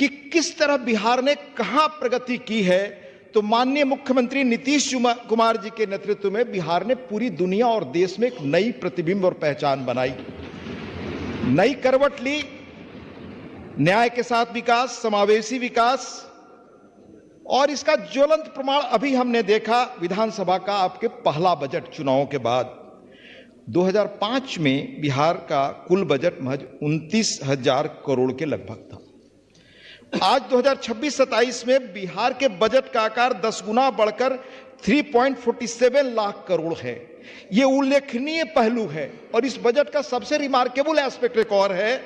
कि किस तरह बिहार ने कहां प्रगति की है, तो माननीय मुख्यमंत्री नीतीश कुमार जी के नेतृत्व में बिहार ने पूरी दुनिया और देश में एक नई प्रतिबिंब और पहचान बनाई, नई करवट ली। न्याय के साथ विकास, समावेशी विकास, और इसका ज्वलंत प्रमाण अभी हमने देखा विधानसभा का आपके पहला बजट चुनावों के बाद। 2005 में बिहार का कुल बजट महज 29,000 करोड़ के लगभग था। आज 2026-27 में बिहार के बजट का आकार 10 गुना बढ़कर 3.47 लाख करोड़ है। यह उल्लेखनीय पहलू है। और इस बजट का सबसे रिमार्केबल एस्पेक्ट एक और है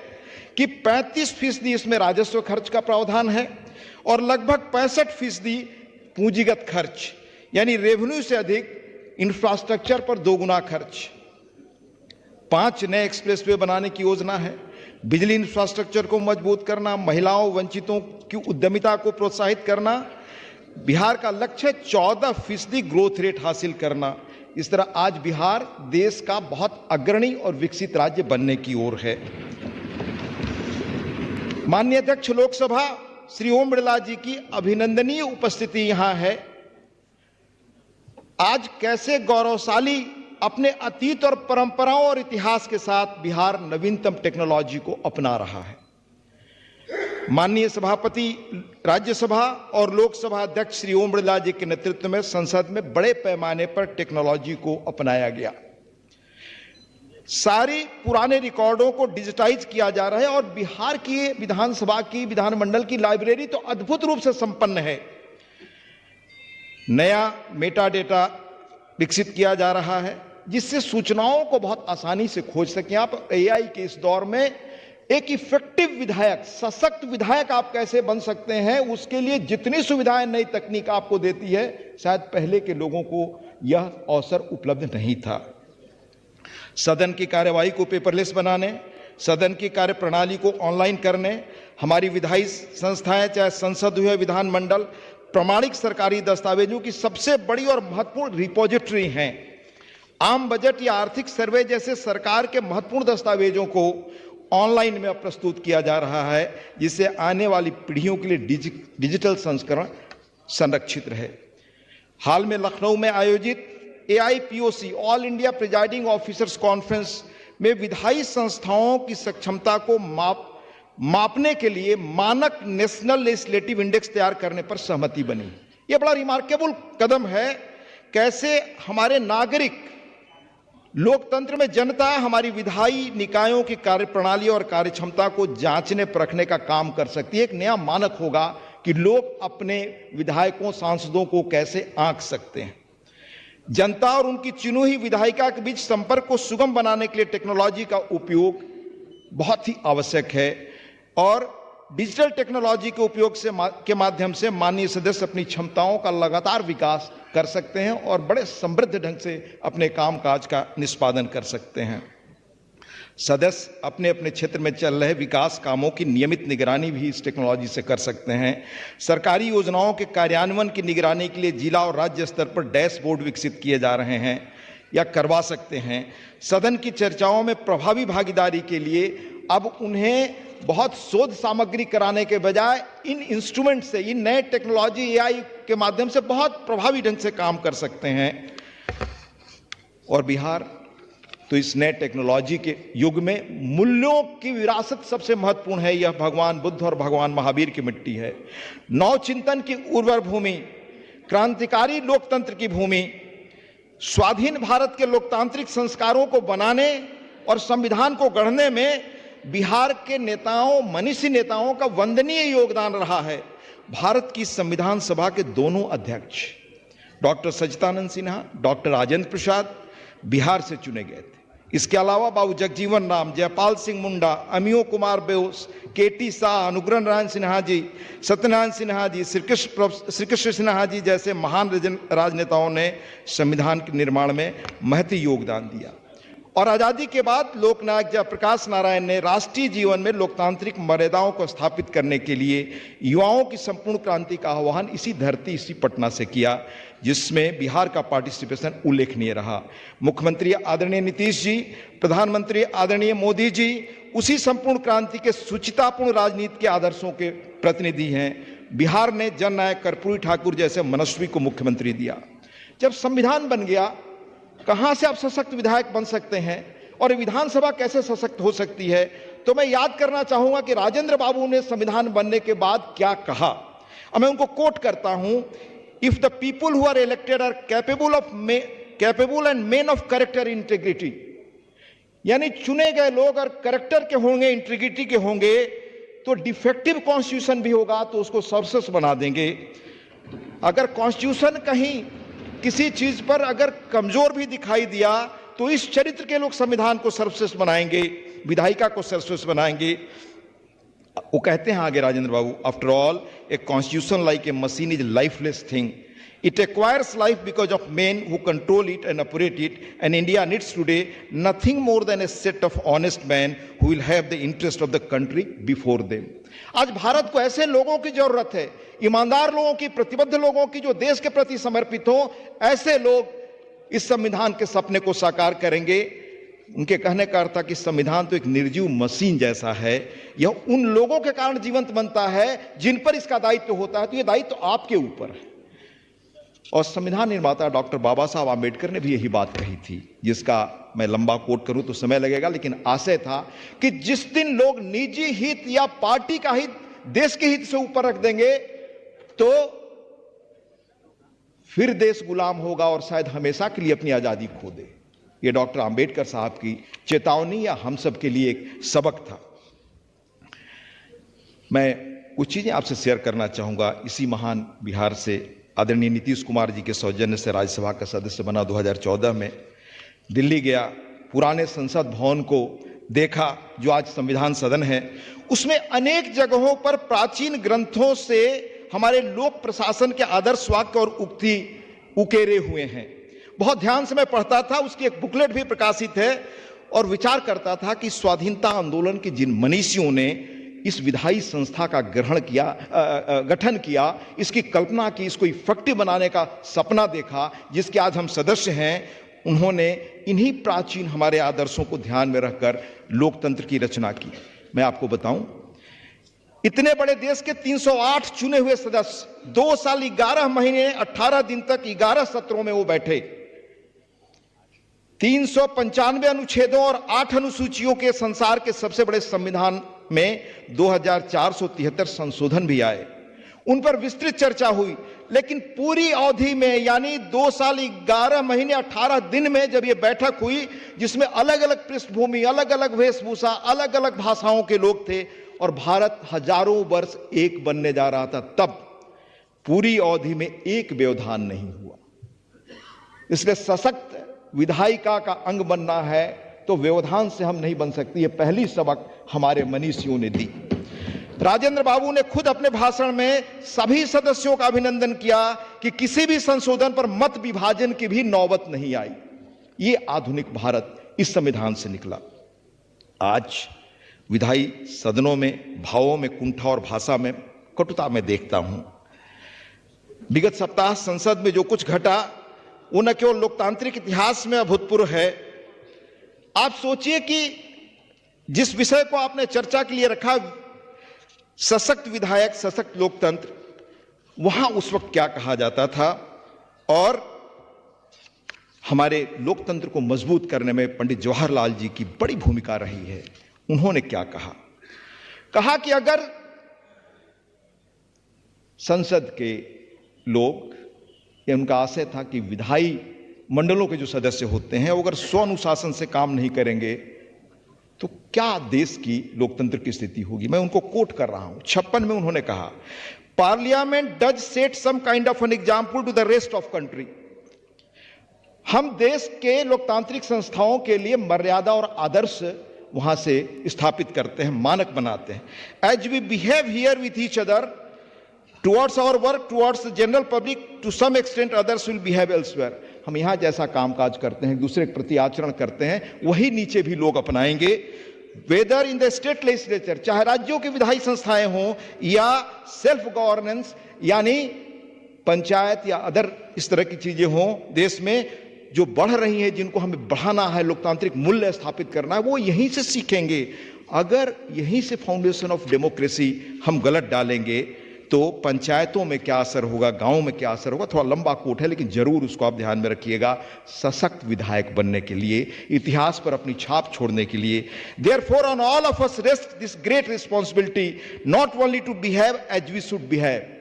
कि 35% इसमें राजस्व खर्च का प्रावधान है और लगभग 65% पूंजीगत खर्च, यानी रेवेन्यू से अधिक इंफ्रास्ट्रक्चर पर 2 गुना खर्च। 5 नए एक्सप्रेसवे बनाने की योजना है। बिजली इंफ्रास्ट्रक्चर को मजबूत करना, महिलाओं वंचितों की उद्यमिता को प्रोत्साहित करना। बिहार का लक्ष्य 14% ग्रोथ रेट हासिल करना। इस तरह आज बिहार देश का बहुत अग्रणी और विकसित राज्य बनने की ओर है। माननीय अध्यक्ष लोकसभा श्री ओम बिरला जी की अभिनंदनीय उपस्थिति यहां है। आज कैसे गौरवशाली अपने अतीत और परंपराओं और इतिहास के साथ बिहार नवीनतम टेक्नोलॉजी को अपना रहा है। माननीय सभापति राज्यसभा और लोकसभा अध्यक्ष श्री ओम बिरला जी के नेतृत्व में संसद में बड़े पैमाने पर टेक्नोलॉजी को अपनाया गया। सारी पुराने रिकॉर्डों को डिजिटाइज किया जा रहा है और बिहार की विधानसभा की, विधानमंडल की लाइब्रेरी तो अद्भुत रूप से संपन्न है। नया मेटा डेटा विकसित किया जा रहा है जिससे सूचनाओं को बहुत आसानी से खोज सकें आप। एआई के इस दौर में एक इफेक्टिव विधायक, सशक्त विधायक आप कैसे बन सकते हैं, उसके लिए जितनी सुविधाएं नई तकनीक आपको देती है, शायद पहले के लोगों को यह अवसर उपलब्ध नहीं था। सदन की कार्यवाही को पेपरलेस बनाने, सदन की कार्यप्रणाली को ऑनलाइन करने, हमारी विधायी संस्थाएं चाहे संसद हो या विधानमंडल प्रमाणिक सरकारी दस्तावेजों की सबसे बड़ी और महत्वपूर्ण रिपोजिटरी हैं। आम बजट या आर्थिक सर्वे जैसे सरकार के महत्वपूर्ण दस्तावेजों को ऑनलाइन में प्रस्तुत किया जा रहा है जिससे आने वाली पीढ़ियों के लिए डिजिटल संस्करण संरक्षित रहे। हाल में लखनऊ में आयोजित AIPOC all India presiding officers conference में विधायी संस्थाओं की सक्षमता को मापने के लिए मानक नेशनल लेजिस्लेटिव इंडेक्स तैयार करने पर सहमति बनी। यह बड़ा रिमार्केबल कदम है। कैसे हमारे नागरिक, लोकतंत्र में जनता हमारी विधायी निकायों की कार्यप्रणाली और कार्यक्षमता को जांचने परखने का काम कर सकती है। एक नया मानक होगा कि लोग अपने विधायकों, सांसदों को कैसे आंक सकते हैं। जनता और उनकी चुनी हुई विधायिका के बीच संपर्क को सुगम बनाने के लिए टेक्नोलॉजी का उपयोग बहुत ही आवश्यक है और डिजिटल टेक्नोलॉजी के उपयोग के माध्यम से माननीय सदस्य अपनी क्षमताओं का लगातार विकास कर सकते हैं और बड़े समृद्ध ढंग से अपने कामकाज का निष्पादन कर सकते हैं। सदस्य अपने अपने क्षेत्र में चल रहे विकास कामों की नियमित निगरानी भी इस टेक्नोलॉजी से कर सकते हैं। सरकारी योजनाओं के कार्यान्वयन की निगरानी के लिए जिला और राज्य स्तर पर डैशबोर्ड विकसित किए जा रहे हैं या करवा सकते हैं। सदन की चर्चाओं में प्रभावी भागीदारी के लिए अब उन्हें बहुत शोध सामग्री कराने के बजाय इन इंस्ट्रूमेंट से, इन नए टेक्नोलॉजी AI के माध्यम से बहुत प्रभावी ढंग से काम कर सकते हैं। और बिहार तो इस नए टेक्नोलॉजी के युग में मूल्यों की विरासत सबसे महत्वपूर्ण है। यह भगवान बुद्ध और भगवान महावीर की मिट्टी है। नवचिंतन की उर्वर भूमि, क्रांतिकारी लोकतंत्र की भूमि, स्वाधीन भारत के लोकतांत्रिक संस्कारों को बनाने और संविधान को गढ़ने में बिहार के नेताओं, मनीषी नेताओं का वंदनीय योगदान रहा है। भारत की संविधान सभा के दोनों अध्यक्ष डॉक्टर सच्चिदानंद सिन्हा, डॉक्टर राजेंद्र प्रसाद बिहार से चुने गए थे। इसके अलावा बाबू जगजीवन राम, जयपाल सिंह मुंडा, अमियो कुमार बोस, KT शाह, अनुग्रह नारायण सिन्हा जी, सत्यनारायण सिन्हा जी, श्री कृष्ण सिन्हा जी जैसे महान राजनेताओं ने संविधान के निर्माण में महती योगदान दिया। और आजादी के बाद लोकनायक जयप्रकाश नारायण ने राष्ट्रीय जीवन में लोकतांत्रिक मर्यादाओं को स्थापित करने के लिए युवाओं की संपूर्ण क्रांति का आह्वान इसी धरती, इसी पटना से किया, जिसमें बिहार का पार्टिसिपेशन उल्लेखनीय रहा। मुख्यमंत्री आदरणीय नीतीश जी, प्रधानमंत्री आदरणीय मोदी जी उसी संपूर्ण क्रांति के सुचितापूर्ण राजनीति के आदर्शों के प्रतिनिधि हैं। बिहार ने जननायक कर्पूरी ठाकुर जैसे मनस्वी को मुख्यमंत्री दिया। जब संविधान बन गया, कहां से आप सशक्त विधायक बन सकते हैं और विधानसभा कैसे सशक्त हो सकती है? तो मैं याद करना चाहूंगा कि राजेंद्र बाबू ने संविधान बनने के बाद क्या कहा। अब मैं उनको कोट करता हूं, if the people who are elected are capable and men of character integrity, यानी चुने गए लोग और कैरेक्टर के होंगे, इंटीग्रिटी के होंगे, तो डिफेक्टिव कॉन्स्टिट्यूशन भी होगा तो उसको सर्वश्रेष्ठ बना देंगे। अगर कॉन्स्टिट्यूशन कहीं किसी चीज पर अगर कमजोर भी दिखाई दिया तो इस चरित्र के लोग संविधान को सर्वश्रेष्ठ बनाएंगे, विधायिका को सर्वश्रेष्ठ बनाएंगे। वो कहते हैं आगे Rajendra Babu, after all a constitution like a machine is lifeless thing, it acquires life because of men who control it and operate it, and India needs today nothing more than a set of honest men who will have the interest of the country before them. आज भारत को ऐसे लोगों की जरूरत है, ईमानदार लोगों की, प्रतिबद्ध लोगों की, जो देश के प्रति समर्पित हो। ऐसे लोग इस संविधान के सपने को साकार करेंगे। उनके कहने का अर्थ था कि संविधान तो एक निर्जीव मशीन जैसा है, यह उन लोगों के कारण जीवंत बनता है जिन पर इसका दायित्व होता है। तो यह दायित्व तो आपके ऊपर है। और संविधान निर्माता डॉक्टर बाबा साहब आम्बेडकर ने भी यही बात कही थी, जिसका मैं लंबा कोट करूं तो समय लगेगा, लेकिन आशय था कि जिस दिन लोग निजी हित या पार्टी का हित देश के हित से ऊपर रख देंगे तो फिर देश गुलाम होगा और शायद हमेशा के लिए अपनी आजादी खो दे। यह डॉक्टर आम्बेडकर साहब की चेतावनी या हम सब के लिए एक सबक था। मैं कुछ चीजें आपसे शेयर करना चाहूंगा। इसी महान बिहार से आदरणीय नीतीश कुमार जी के सौजन्य से राज्यसभा का सदस्य बना 2014 में दिल्ली गया, पुराने संसद भवन को देखा जो आज संविधान सदन है। उसमें अनेक जगहों पर प्राचीन ग्रंथों से हमारे लोक प्रशासन के आदर्श वाक्य और उक्ति उकेरे हुए हैं। बहुत ध्यान से मैं पढ़ता था, उसकी एक बुकलेट भी प्रकाशित है, और विचार करता था कि स्वाधीनता आंदोलन के जिन मनीषियों ने इस विधायी संस्था का गठन किया, इसकी कल्पना की, इसको इफेक्टिव बनाने का सपना देखा, जिसके आज हम सदस्य हैं, उन्होंने इन्हीं प्राचीन हमारे आदर्शों को ध्यान में रखकर लोकतंत्र की रचना की। मैं आपको बताऊं, इतने बड़े देश के 308 चुने हुए सदस्य 2 साल 11 महीने 18 दिन तक 11 सत्रों में वो बैठे। 395 अनुच्छेदों और 8 अनुसूचियों के संसार के सबसे बड़े संविधान में 2473 संशोधन भी आए, उन पर विस्तृत चर्चा हुई। लेकिन पूरी अवधि में, यानी 2 साल 11 महीने 18 दिन में जब यह बैठक हुई, जिसमें अलग अलग पृष्ठभूमि, अलग अलग वेशभूषा, अलग अलग भाषाओं के लोग थे, और भारत हजारों वर्ष एक बनने जा रहा था, तब पूरी अवधि में एक व्यवधान नहीं हुआ। इसलिए सशक्त विधायिका का अंग बनना है तो व्यवधान से हम नहीं बन सकती। ये पहली सबक हमारे मनीषियों ने दी। राजेंद्र बाबू ने खुद अपने भाषण में सभी सदस्यों का अभिनंदन किया कि किसी भी संशोधन पर मत विभाजन की भी नौबत नहीं आई। ये आधुनिक भारत इस संविधान से निकला। आज विधायी सदनों में भावों में कुंठा और भाषा में कटुता में देखता हूं। विगत सप्ताह संसद में जो कुछ घटा वो न केवल लोकतांत्रिक इतिहास में अभूतपूर्व है। आप सोचिए कि जिस विषय को आपने चर्चा के लिए रखा, सशक्त विधायक, सशक्त लोकतंत्र, वहां उस वक्त क्या कहा जाता था, और हमारे लोकतंत्र को मजबूत करने में पंडित जवाहरलाल जी की बड़ी भूमिका रही है। उन्होंने क्या कहा कि अगर संसद के लोग, ये उनका आशय था कि विधायी मंडलों के जो सदस्य होते हैं वो अगर स्व अनुशासन से काम नहीं करेंगे तो क्या देश की लोकतंत्र की स्थिति होगी। मैं उनको कोट कर रहा हूं। 56 में उन्होंने कहा, parliament does set some kind of an example to the rest of country. हम देश के लोकतांत्रिक संस्थाओं के लिए मर्यादा और आदर्श वहां से स्थापित करते हैं, मानक बनाते हैं। As we behave here with each other towards our work, towards the general public, to some extent others will behave elsewhere. हम यहाँ जैसा कामकाज करते हैं, दूसरे के प्रति आचरण करते हैं, वही नीचे भी लोग अपनाएंगे। Whether in the state legislature, चाहे राज्यों की विधायी संस्थाएं हों या सेल्फ गवर्नेंस यानी पंचायत या अदर इस तरह की चीजें हों देश में जो बढ़ रही हैं, जिनको हमें बढ़ाना है, लोकतांत्रिक मूल्य स्थापित करना है, वो यहीं से सीखेंगे। अगर यहीं से फाउंडेशन ऑफ डेमोक्रेसी हम गलत डालेंगे तो पंचायतों में क्या असर होगा, गांव में क्या असर होगा, थोड़ा लंबा कोट है लेकिन जरूर उसको आप ध्यान में रखिएगा। सशक्त विधायक बनने के लिए, इतिहास पर अपनी छाप छोड़ने के लिए, therefore on all of us rest this great responsibility not only to behave as we should behave.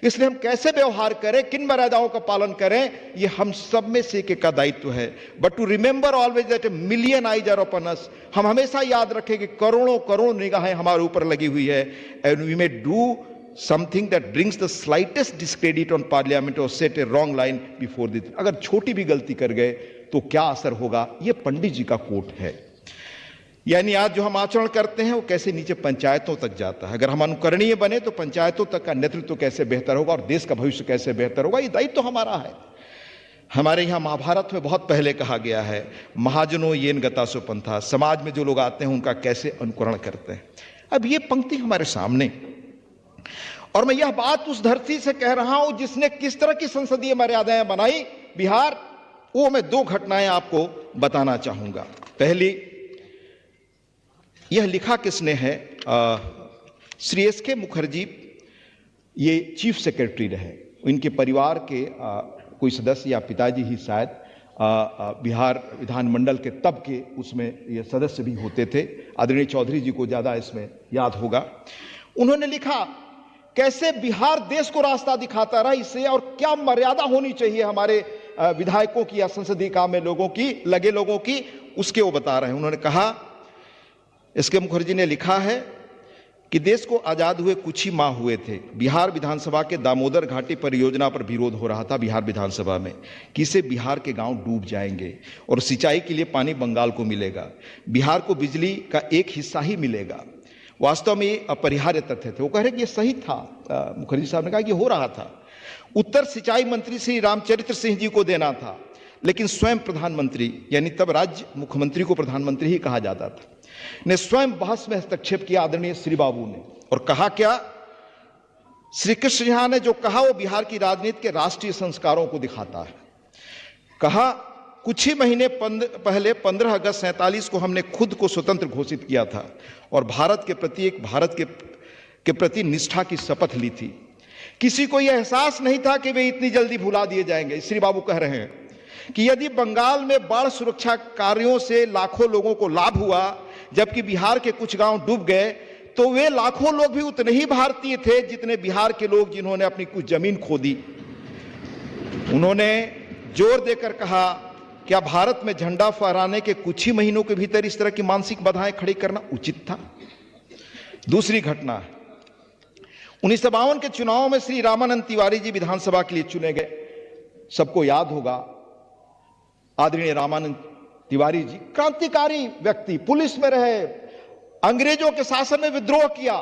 इसलिए हम कैसे व्यवहार करें, किन मर्यादाओं का पालन करें, ये हम सब में से एक का दायित्व है। But to remember always that a million eyes are upon us, हम हमेशा याद रखें कि करोड़ों करोड़ निगाहें हमारे ऊपर लगी हुई है। And we may do something that brings the slightest discredit on parliament or set a wrong line before this। अगर छोटी भी गलती कर गए तो क्या असर होगा, ये पंडित जी का कोट है। यानी आज जो हम आचरण करते हैं वो कैसे नीचे पंचायतों तक जाता है। अगर हम अनुकरणीय बने तो पंचायतों तक का नेतृत्व कैसे बेहतर होगा और देश का भविष्य कैसे बेहतर होगा, ये दायित्व तो हमारा है। हमारे यहाँ महाभारत में बहुत पहले कहा गया है, महाजनो येन गतासो पंथा, समाज में जो लोग आते हैं उनका कैसे अनुकरण करते हैं। अब ये पंक्ति हमारे सामने, और मैं यह बात उस धरती से कह रहा हूं जिसने किस तरह की संसदीय मर्यादाएं बनाई बिहार, वो मैं दो घटनाएं आपको बताना चाहूंगा। पहली, यह लिखा किसने है, श्री एस.के. मुखर्जी, ये चीफ सेक्रेटरी रहे, इनके परिवार के कोई सदस्य या पिताजी ही शायद बिहार विधानमंडल के तब के उसमें ये सदस्य भी होते थे। आदरणीय चौधरी जी को ज्यादा इसमें याद होगा। उन्होंने लिखा कैसे बिहार देश को रास्ता दिखाता रहा इससे, और क्या मर्यादा होनी चाहिए हमारे विधायकों की या संसदीय काम में लोगों की लगे लोगों की, उसके वो बता रहे हैं। उन्होंने कहा, एस.के. मुखर्जी ने लिखा है कि देश को आजाद हुए कुछ ही माह हुए थे, बिहार विधानसभा के दामोदर घाटी परियोजना पर विरोध हो रहा था बिहार विधानसभा में कि इससे बिहार के गांव डूब जाएंगे और सिंचाई के लिए पानी बंगाल को मिलेगा, बिहार को बिजली का एक हिस्सा ही मिलेगा। वास्तव में ये अपरिहार्य तथ्य थे। वो कह रहे कि ये सही था। मुखर्जी साहब ने कहा कि हो रहा था। उत्तर सिंचाई मंत्री श्री रामचरित्र सिंह जी को देना था, लेकिन स्वयं प्रधानमंत्री, यानी तब राज्य मुख्यमंत्री को प्रधानमंत्री ही कहा जाता था, ने स्वयं बहस में हस्तक्षेप किया आदरणीय श्री बाबू ने, और कहा क्या, श्री कृष्ण झा ने जो कहा वो बिहार की राजनीति के राष्ट्रीय संस्कारों को दिखाता है। कहा, कुछ ही महीने पहले 15 अगस्त 47 को हमने खुद को स्वतंत्र घोषित किया था और भारत के प्रति निष्ठा की शपथ ली थी। किसी को यह एहसास नहीं था कि वे इतनी जल्दी भुला दिए जाएंगे। श्री बाबू कह रहे हैं कि यदि बंगाल में बाढ़ सुरक्षा कार्यों से लाखों लोगों को लाभ हुआ जबकि बिहार के कुछ गांव डूब गए, तो वे लाखों लोग भी उतने ही भारतीय थे जितने बिहार के लोग जिन्होंने अपनी कुछ जमीन खो दी। उन्होंने जोर देकर कहा, क्या भारत में झंडा फहराने के कुछ ही महीनों के भीतर इस तरह की मानसिक बाधाएं खड़ी करना उचित था। दूसरी घटना है, 1952 के चुनाव में श्री रामानंद तिवारी जी विधानसभा के लिए चुने गए। सबको याद होगा, आदरणीय रामानंद तिवारी जी क्रांतिकारी व्यक्ति, पुलिस में रहे, अंग्रेजों के शासन में विद्रोह किया।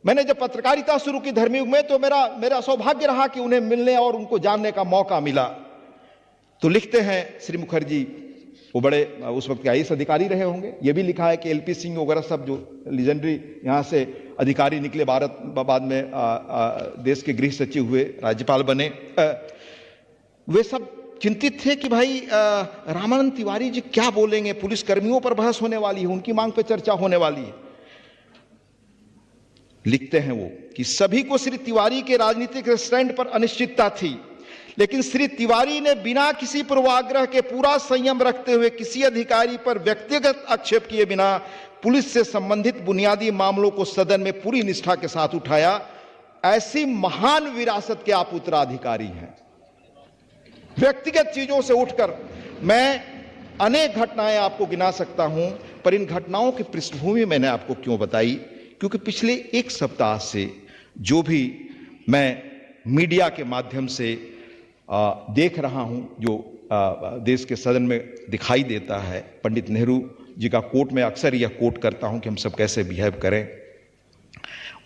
मैंने जब पत्रकारिता शुरू की धर्मयुग में, तो मेरा सौभाग्य रहा कि उन्हें मिलने और उनको जानने का मौका मिला। तो लिखते हैं श्री मुखर्जी, वो बड़े उस वक्त के आईएएस अधिकारी रहे होंगे। ये भी लिखा है कि एलपी सिंह वगैरह सब जो लीजेंडरी यहाँ से अधिकारी निकले, भारत बाद में देश के गृह सचिव हुए, राज्यपाल बने, वे सब चिंतित थे कि भाई रामानंद तिवारी जी क्या बोलेंगे, पुलिस कर्मियों पर बहस होने वाली है, उनकी मांग पर चर्चा होने वाली है। लिखते हैं वो कि सभी को श्री तिवारी के राजनीतिक स्टैंड पर अनिश्चितता थी, लेकिन श्री तिवारी ने बिना किसी पूर्वाग्रह के पूरा संयम रखते हुए किसी अधिकारी पर व्यक्तिगत आक्षेप किए बिना पुलिस से संबंधित बुनियादी मामलों को सदन में पूरी निष्ठा के साथ उठाया। ऐसी महान विरासत के आप उत्तराधिकारी हैं। व्यक्तिगत चीजों से उठकर मैं अनेक घटनाएं आपको गिना सकता हूं, पर इन घटनाओं की पृष्ठभूमि मैंने आपको क्यों बताई, क्योंकि पिछले एक सप्ताह से जो भी मैं मीडिया के माध्यम से देख रहा हूं, जो देश के सदन में दिखाई देता है, पंडित नेहरू जी का कोट में अक्सर यह कोट करता हूं कि हम सब कैसे बिहेव करें।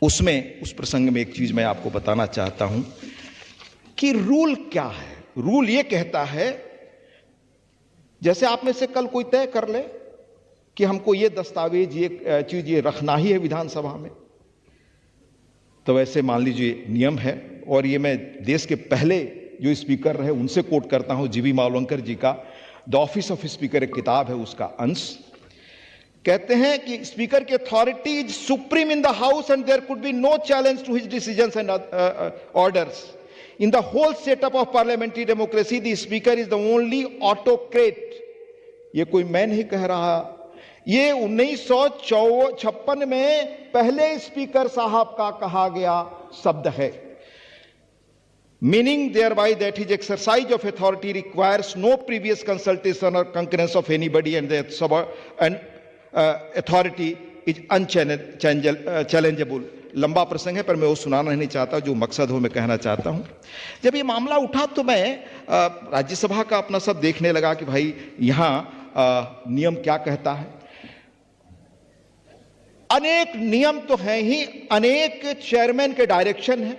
उसमें उस प्रसंग में एक चीज मैं आपको बताना चाहता हूं कि रूल क्या है, रूल ये कहता है, जैसे आप में से कल कोई तय कर ले कि हमको ये दस्तावेज, ये चीज, ये रखना ही है विधानसभा में, तो वैसे मान लीजिए नियम है। और ये मैं देश के पहले जो स्पीकर रहे उनसे कोट करता हूं, जीवी मावलंकर जी का द ऑफिस ऑफ स्पीकर एक किताब है, उसका अंश कहते हैं कि स्पीकर की authority is supreme in the house and there could be no challenge to his decisions and orders. In the whole setup of parliamentary democracy the speaker is the only autocrat. ये कोई मैं नहीं कह रहा, ये 1956 में पहले स्पीकर साहब का कहा गया शब्द है। Meaning thereby that his exercise of authority requires no previous consultation or concurrence of anybody and authority is unchallengeable। लंबा प्रसंग है पर मैं वो सुनाना नहीं चाहता, जो मकसद हो मैं कहना चाहता हूं। जब ये मामला उठा तो मैं राज्यसभा का अपना सब देखने लगा कि भाई यहां नियम क्या कहता है। अनेक नियम तो हैं ही, अनेक चेयरमैन के डायरेक्शन है,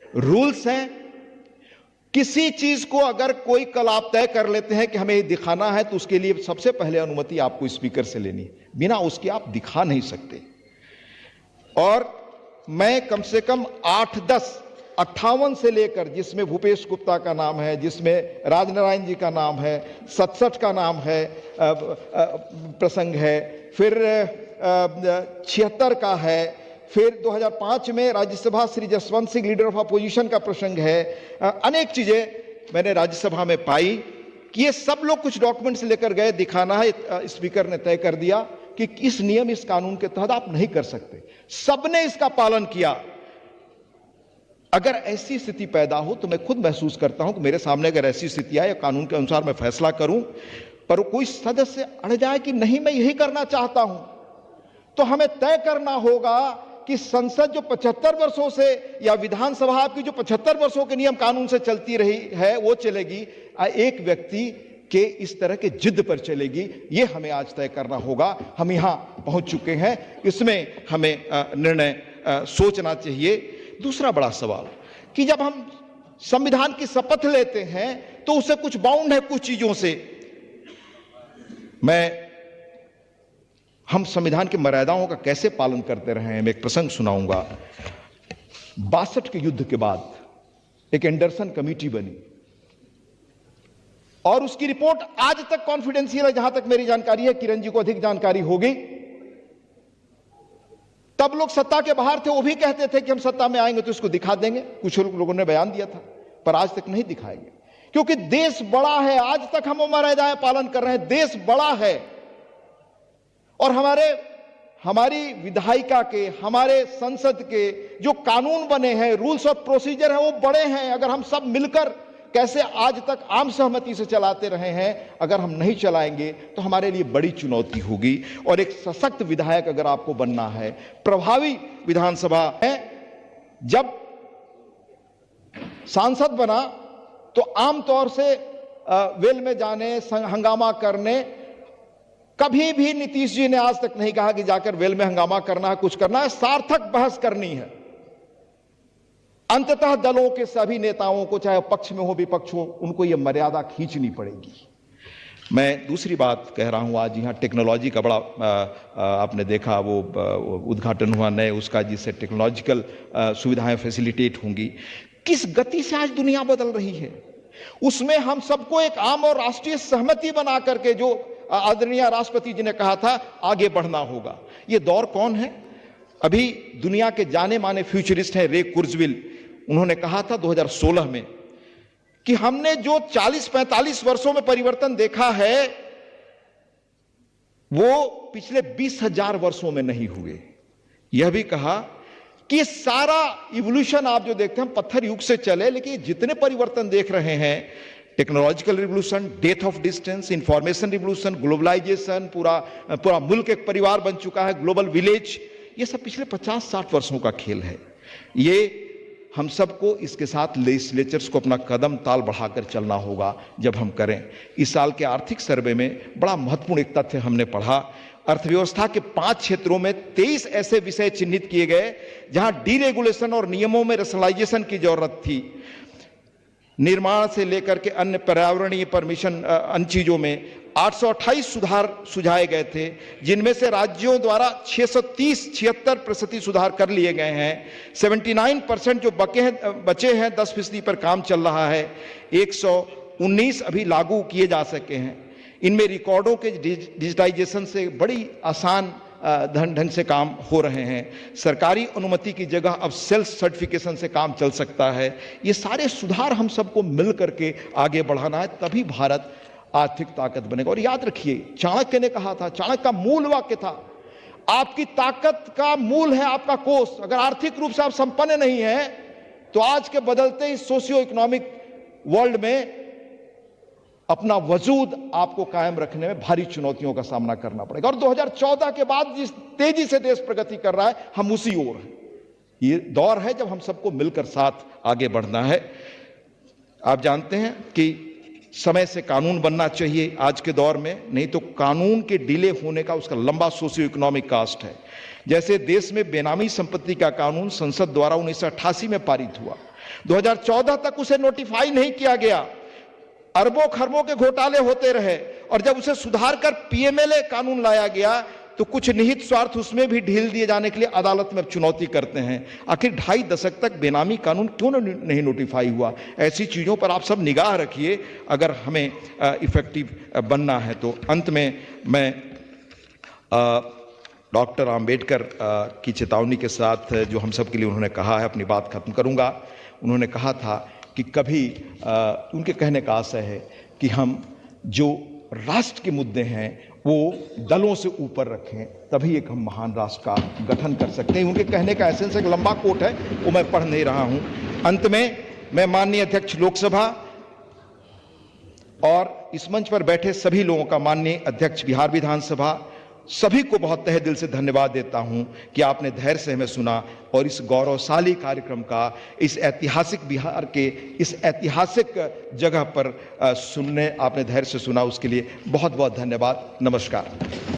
रूल्स हैं। किसी चीज को अगर कोई कल आप तय कर लेते हैं कि हमें ये दिखाना है, तो उसके लिए सबसे पहले अनुमति आपको स्पीकर से लेनी है, बिना उसके आप दिखा नहीं सकते। और मैं कम से कम 8, 10, 58 से लेकर, जिसमें भूपेश गुप्ता का नाम है, जिसमें राजनारायण जी का नाम है, 67 का नाम है, प्रसंग है, फिर 76 का है, फिर 2005 में Rajya Sabha Shri Jaswant Singh leader of opposition का प्रसंग है। अनेक चीजें मैंने राज्यसभा में पाई कि ये सब लोग कुछ डॉक्यूमेंट्स लेकर गए, दिखाना है, स्पीकर ने तय कर दिया कि इस नियम, इस कानून के तहत आप नहीं कर सकते। सबने इसका पालन किया। अगर ऐसी स्थिति पैदा हो तो मैं खुद महसूस करता हूं कि मेरे सामने अगर ऐसी स्थिति आए, कानून के अनुसार मैं फैसला करूं, पर कोई सदस्य अड़ जाए कि नहीं मैं यही करना चाहता हूं, तो हमें तय करना होगा कि संसद जो 75 वर्षों से, या विधानसभा आपकी जो 75 वर्षों के नियम कानून से चलती रही है, वो चलेगी, एक व्यक्ति के इस तरह के जिद पर चलेगी। ये हमें आज तय करना होगा। हम यहां पहुंच चुके हैं, इसमें हमें निर्णय सोचना चाहिए। दूसरा बड़ा सवाल कि जब हम संविधान की शपथ लेते हैं तो उसे कुछ बाउंड है, कुछ चीजों से। हम संविधान की मर्यादाओं का कैसे पालन करते रहे हैं, मैं एक प्रसंग सुनाऊंगा। 62 के युद्ध के बाद एक एंडरसन कमेटी बनी और उसकी रिपोर्ट आज तक कॉन्फिडेंशियल है, जहां तक मेरी जानकारी है। किरण जी को अधिक जानकारी होगी। तब लोग सत्ता के बाहर थे, वो भी कहते थे कि हम सत्ता में आएंगे तो इसको दिखा देंगे। कुछ लोगों ने बयान दिया था, पर आज तक नहीं दिखाएंगे, क्योंकि देश बड़ा है। आज तक हम मर्यादाएं पालन कर रहे हैं, देश बड़ा है और हमारी विधायिका के, हमारे संसद के जो कानून बने हैं, रूल्स ऑफ प्रोसीजर है, वो बड़े हैं। अगर हम सब मिलकर कैसे आज तक आम सहमति से चलाते रहे हैं, अगर हम नहीं चलाएंगे तो हमारे लिए बड़ी चुनौती होगी। और एक सशक्त विधायक अगर आपको बनना है, प्रभावी विधानसभा है, जब सांसद बना तो आमतौर से वेल में जाने, हंगामा करने, कभी भी नीतीश जी ने आज तक नहीं कहा कि जाकर वेल में हंगामा करना है, कुछ करना है। सार्थक बहस करनी है। अंततः दलों के सभी नेताओं को, चाहे पक्ष में हो विपक्ष हो, उनको यह मर्यादा खींचनी पड़ेगी। मैं दूसरी बात कह रहा हूं, आज यहां टेक्नोलॉजी का बड़ा आपने देखा, वो उद्घाटन हुआ नए उसका, जिससे टेक्नोलॉजिकल सुविधाएं फैसिलिटेट होंगी। किस गति से आज दुनिया बदल रही है, उसमें हम सबको एक आम और राष्ट्रीय सहमति बना करके, जो आदरणीय राष्ट्रपति जी ने कहा था, आगे बढ़ना होगा। ये दौर कौन है? अभी दुनिया के जाने माने फ्यूचरिस्ट हैं रे कुर्जवेल, उन्होंने कहा था 2016 में कि हमने जो 40-45 वर्षों में परिवर्तन देखा है, वो पिछले 20,000 वर्षों में नहीं हुए। यह भी कहा कि सारा इवोल्यूशन आप जो देखते हैं, हम पत्थर युग से चले, लेकिन जितने परिवर्तन देख रहे हैं, technological revolution, death of distance, information revolution, globalisation, पूरा मुल्क एक परिवार बन चुका है, ग्लोबल विलेज, ये सब पिछले 50-60 वर्षों का खेल है। ये हम सबको इसके साथ लेजिस्लेचर्स को अपना कदम ताल बढ़ाकर चलना होगा। जब हम करें, इस साल के आर्थिक सर्वे में बड़ा महत्वपूर्ण एक तथ्य हमने पढ़ा, अर्थव्यवस्था के 5 क्षेत्रों में 23 ऐसे विषय चिन्हित किए गए जहां डीरेगुलेशन और नियमों में रेशनलाइजेशन की जरूरत थी। निर्माण से लेकर के अन्य पर्यावरणीय परमिशन अन्य चीजों में 828 सुधार सुझाए गए थे, जिनमें से राज्यों द्वारा 76% सुधार कर लिए गए हैं। 79% जो बचे हैं 10% पर काम चल रहा है। 119 अभी लागू किए जा सके हैं। इनमें रिकॉर्डों के डिजिटाइजेशन से बड़ी आसान ढंग से काम हो रहे हैं। सरकारी अनुमति की जगह अब सेल्फ सर्टिफिकेशन से काम चल सकता है। ये सारे सुधार हम सबको मिल करके आगे बढ़ाना है, तभी भारत आर्थिक ताकत बनेगा। और याद रखिए, चाणक्य ने कहा था, चाणक्य का मूल वाक्य था, आपकी ताकत का मूल है आपका कोष। अगर आर्थिक रूप से आप संपन्न नहीं है तो आज के बदलते इस सोशियो इकोनॉमिक वर्ल्ड में अपना वजूद आपको कायम रखने में भारी चुनौतियों का सामना करना पड़ेगा। और 2014 के बाद जिस तेजी से देश प्रगति कर रहा है, हम उसी ओर हैं। ये दौर है जब हम सबको मिलकर साथ आगे बढ़ना है। आप जानते हैं कि समय से कानून बनना चाहिए आज के दौर में, नहीं तो कानून के डिले होने का उसका लंबा सोशियो इकोनॉमिक कास्ट है। जैसे देश में बेनामी संपत्ति का कानून संसद द्वारा 1988 में पारित हुआ, 2014 तक उसे नोटिफाई नहीं किया गया, अरबों खरबों के घोटाले होते रहे, और जब उसे सुधार कर पीएमएलए कानून लाया गया तो कुछ निहित स्वार्थ उसमें भी ढील दिए जाने के लिए अदालत में चुनौती करते हैं। आखिर 2.5 दशक तक बेनामी कानून क्यों नहीं नोटिफाई हुआ? ऐसी चीज़ों पर आप सब निगाह रखिए अगर हमें इफेक्टिव बनना है तो। अंत में मैं डॉक्टर आम्बेडकर की चेतावनी के साथ जो हम सब के लिए उन्होंने कहा है, अपनी बात खत्म करूंगा। उन्होंने कहा था कि कभी उनके कहने का आशय है कि हम जो राष्ट्र के मुद्दे हैं वो दलों से ऊपर रखें, तभी एक हम महान राष्ट्र का गठन कर सकते हैं। उनके कहने का एसेंस एक लंबा कोट है, वो मैं पढ़ नहीं रहा हूं। अंत में मैं माननीय अध्यक्ष लोकसभा और इस मंच पर बैठे सभी लोगों का, माननीय अध्यक्ष बिहार विधानसभा, सभी को बहुत तहे दिल से धन्यवाद देता हूं कि आपने धैर्य से हमें सुना और इस गौरवशाली कार्यक्रम का, इस ऐतिहासिक बिहार के इस ऐतिहासिक जगह पर सुनने आपने धैर्य से सुना, उसके लिए बहुत बहुत धन्यवाद। नमस्कार।